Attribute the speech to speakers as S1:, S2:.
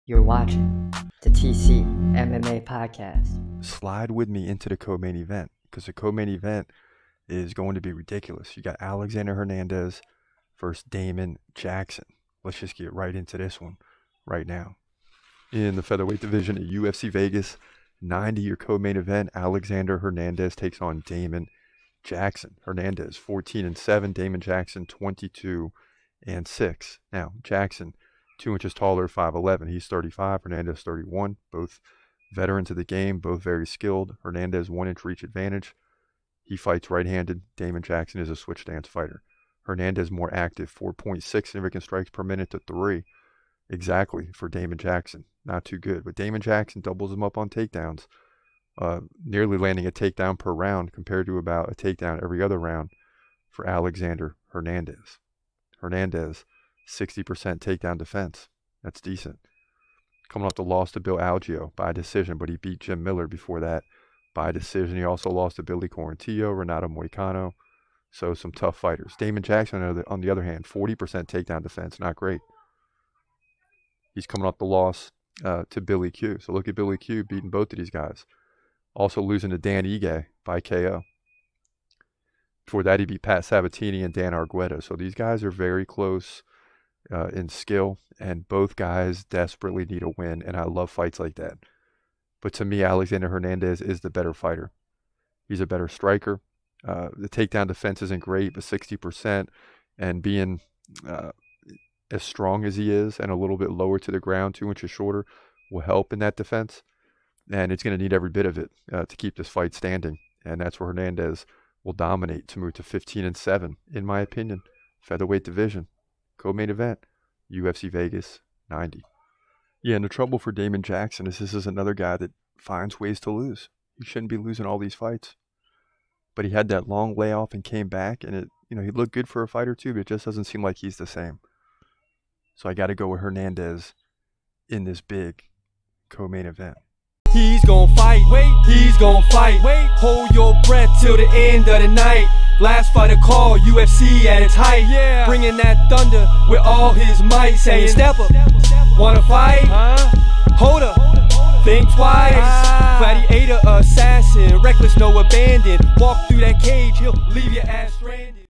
S1: You're watching the TC MMA podcast.
S2: Slide with me into the co-main event, because the co-main event is going to be ridiculous. You got Alexander Hernandez versus Damon Jackson. Let's just get right into this one right now. In the featherweight division at UFC Vegas, 90-year co-main event, Alexander Hernandez takes on Damon Jackson. Hernandez 14-7, Damon Jackson 22-6. Now, Jackson 2 inches taller, 5'11". He's 35, Hernandez 31. Both veterans of the game, both very skilled. Hernandez 1 inch reach advantage. He fights right-handed. Damon Jackson is a switch stance fighter. Hernandez more active, 4.6 significant strikes per minute to 3. Exactly for Damon Jackson. Not too good. But Damon Jackson doubles him up on takedowns, nearly landing a takedown per round compared to about a takedown every other round for Alexander Hernandez. Hernandez, 60% takedown defense. That's decent. Coming off the loss to Bill Algeo by decision, but he beat Jim Miller before that by decision. He also lost to Billy Quarantillo, Renato Moicano. So some tough fighters. Damon Jackson, on the other hand, 40% takedown defense. Not great. He's coming off the loss to Billy Q. So look at Billy Q beating both of these guys. Also losing to Dan Ige by KO. Before that, he beat Pat Sabatini and Dan Argueta. So these guys are very close in skill, and both guys desperately need a win, and I love fights like that. But to me, Alexander Hernandez is the better fighter. He's a better striker. The takedown defense isn't great, but 60% and being as strong as he is and a little bit lower to the ground, 2 inches shorter, will help in that defense. And it's going to need every bit of it to keep this fight standing. And that's where Hernandez will dominate to move to 15-7, in my opinion. Featherweight division, co-main event, UFC Vegas 90. Yeah, and the trouble for Damon Jackson is this is another guy that finds ways to lose. He shouldn't be losing all these fights. But he had that long layoff and came back, and he looked good for a fight or two, but it just doesn't seem like he's the same. So I got to go with Hernandez in this big co-main event.
S3: He's gon' fight, wait, he's gon' fight, wait, hold your breath till the end of the night. Last fighter call, UFC at its height, yeah. Bringing that thunder with all his might, saying step up, wanna fight, hold up, think twice, gladiator, assassin, reckless, no abandon, walk through that cage, he'll leave your ass stranded.